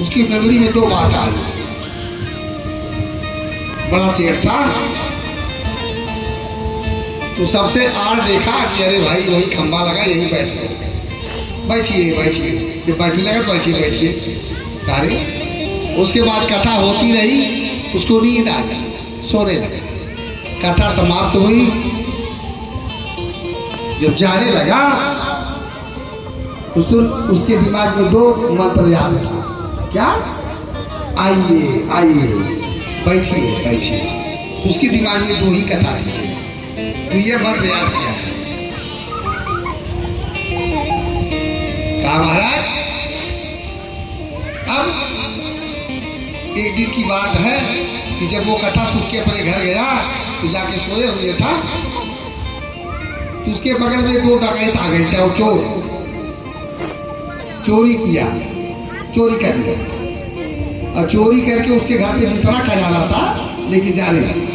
उसकी मेमोरी में 2 बात आ गई। बड़ा शेर था तो सबसे आड़ देखा कि अरे भाई वही खंबा लगा यही बैठे, बैठिए बैठिए, जब बैठने लगा तो बैठिए बैठिए अरे। उसके बाद कथा होती रही, उसको नींद आ गई, सोने लगा। कथा समाप्त हुई, जब जाने लगा तो उसके दिमाग में 2 मंत्र याद था। क्या? आइए आइए, बैठिए बैठिए। उसके दिमाग में 2 ही कथा थी, तो ये मंत्र याद किया। कहा महाराज अब एक दिन की बात है कि जब वो कथा सुन के अपने घर गया तो जाके सोए हुए था, तो उसके बगल में 2 डकैत आ गए, चाहे चोर, चोरी किया, चोरी कर लिया। और चोरी करके उसके घर से जितना खजाना था लेके जाने लगा।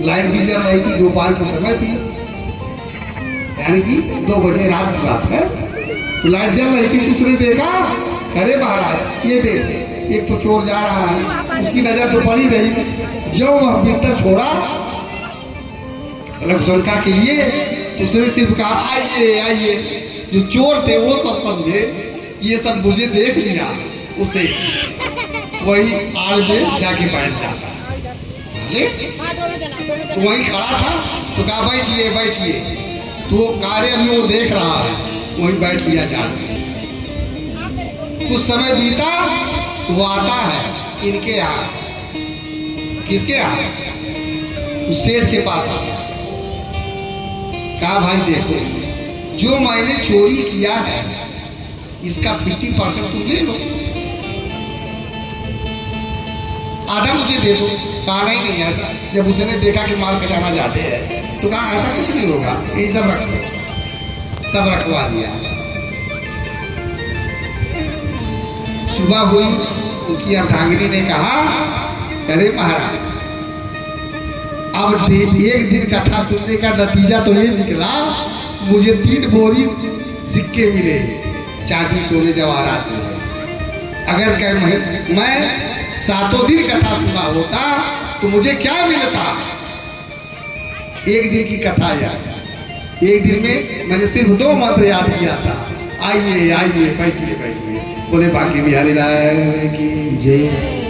लाइट भी जल रही थी, दोपहर की समय थी, यानी कि 2 बजे रात की बात है। तो लाइट जल रही थी, उसने देखा, अरे महाराज ये देख, एक तो चोर जा रहा है। उसकी नजर तो पड़ी रही, जो वह बिस्तर छोड़ा शंका के लिए, तो उसने सिर्फ कहा आइए आइए। जो चोर थे वो सब समझे ये सब मुझे देख लिया, उसे वही आड़ में जाके बैठ जाता। तो वही खड़ा था, तो कहा बैठिए बैठिए। तो कार्य में वो देख रहा है, वही बैठ लिया जा रहा। कुछ समय बीता तो वो आता है इनके यहाँ। किसके यहाँ? उस सेठ के पास आता। कहा भाई देखो, जो मैंने चोरी किया है इसका 50% तुम ले लो, आधा मुझे दे दो। कहा नहीं ऐसा। जब उसने देखा कि माल खजाना जाते हैं तो कहा ऐसा कुछ नहीं होगा, यही सब रखो। सब रखवा दिया। सुबह हुई, उनकी अर्धांगिनी ने कहा अरे महाराज अब एक दिन कथा सुनने का नतीजा तो ये निकला, मुझे 3 बोरी सिक्के मिले, चांदी सोने जवाहरात मिले। अगर मैं 7 दिन कथा सुना होता तो मुझे क्या मिलता? एक दिन की कथा याद, एक दिन में मैंने सिर्फ 2 मंत्र याद किया था, आइए आइए बैठिए बैठिए। बोले बाकी बिहारी लाल की जय।